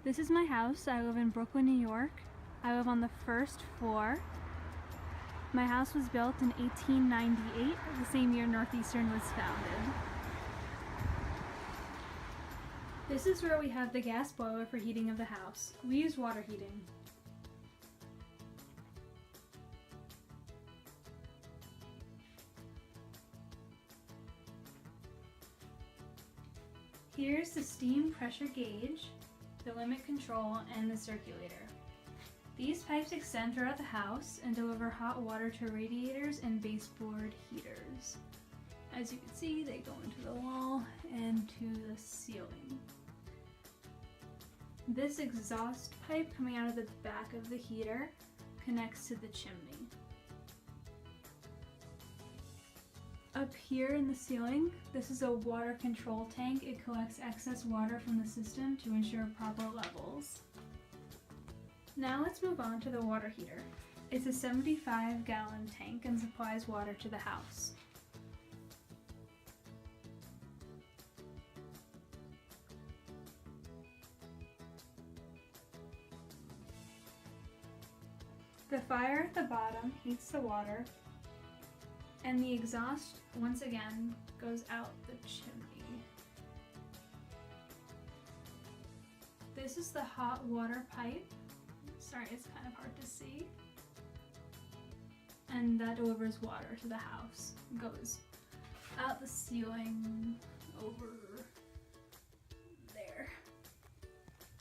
This is my house. I live in Brooklyn, New York. I live on the first floor. My house was built in 1898, the same year Northeastern was founded. This is where we have the gas boiler for heating of the house. We use water heating. Here's the steam pressure gauge, the limit control, and the circulator. These pipes extend throughout the house and deliver hot water to radiators and baseboard heaters. As you can see, they go into the wall and to the ceiling. This exhaust pipe coming out of the back of the heater connects to the chimney. Up here in the ceiling, this is a water control tank. It collects excess water from the system to ensure proper levels. Now let's move on to the water heater. It's a 75-gallon tank and supplies water to the house. The fire at the bottom heats the water, and the exhaust, once again, goes out the chimney. This is the hot water pipe. Sorry, it's kind of hard to see. And that delivers water to the house. It goes out the ceiling, over there.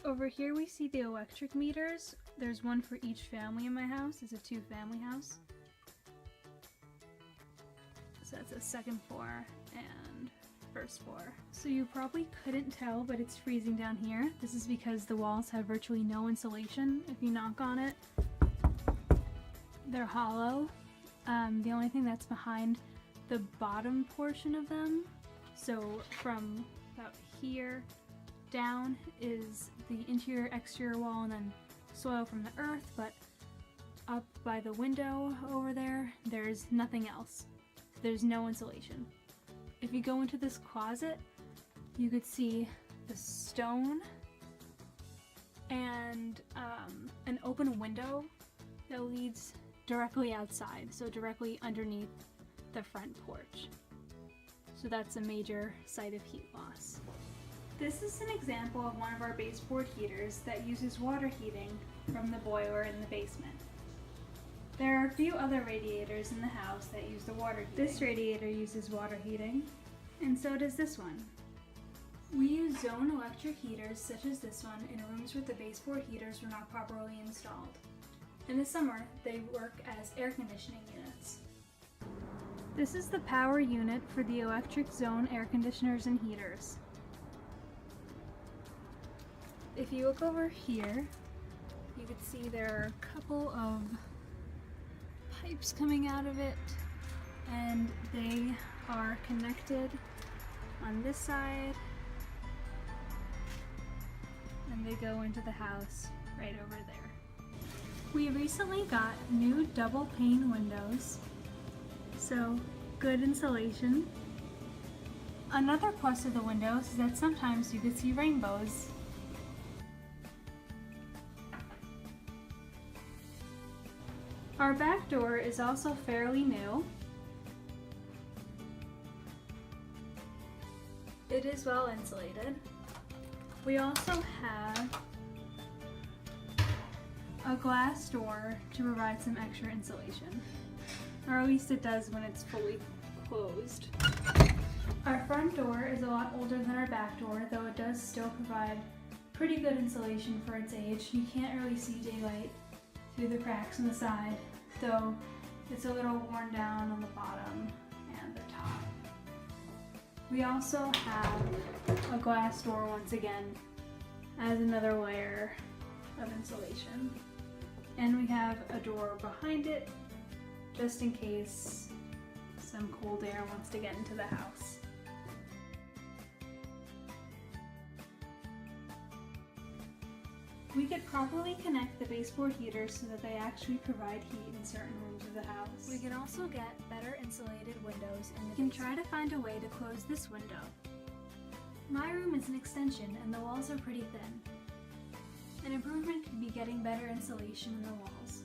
Over here we see the electric meters. There's one for each family in my house. It's a 2-family house. So that's the second floor and first floor. So you probably couldn't tell, but it's freezing down here. This is because the walls have virtually no insulation. If you knock on it, they're hollow. The only thing that's behind the bottom portion of them, so from about here down, is the interior exterior wall and then soil from the earth, but up by the window over there, there's nothing else. There's no insulation. If you go into this closet, you could see the stone and an open window that leads directly outside, so directly underneath the front porch. So that's a major site of heat loss. This is an example of one of our baseboard heaters that uses water heating from the boiler in the basement. There are a few other radiators in the house that use the water heating. This radiator uses water heating, and so does this one. We use zone electric heaters such as this one in rooms where the baseboard heaters were not properly installed. In the summer, they work as air conditioning units. This is the power unit for the electric zone air conditioners and heaters. If you look over here, you can see there are a couple of pipes coming out of it, and they are connected on this side, and they go into the house right over there. We recently got new double pane windows, so good insulation. Another plus of the windows is that sometimes you could see rainbows. Our back door is also fairly new. It is well insulated. We also have a glass door to provide some extra insulation, or at least it does when it's fully closed. Our front door is a lot older than our back door, though it does still provide pretty good insulation for its age. You can't really see daylight through the cracks on the side, though it's a little worn down on the bottom and the top. We also have a glass door once again as another layer of insulation. And we have a door behind it just in case some cold air wants to get into the house. We could properly connect the baseboard heaters so that they actually provide heat in certain rooms of the house. We can also get better insulated windows, and we can try to find a way to close this window. My room is an extension and the walls are pretty thin. An improvement could be getting better insulation in the walls.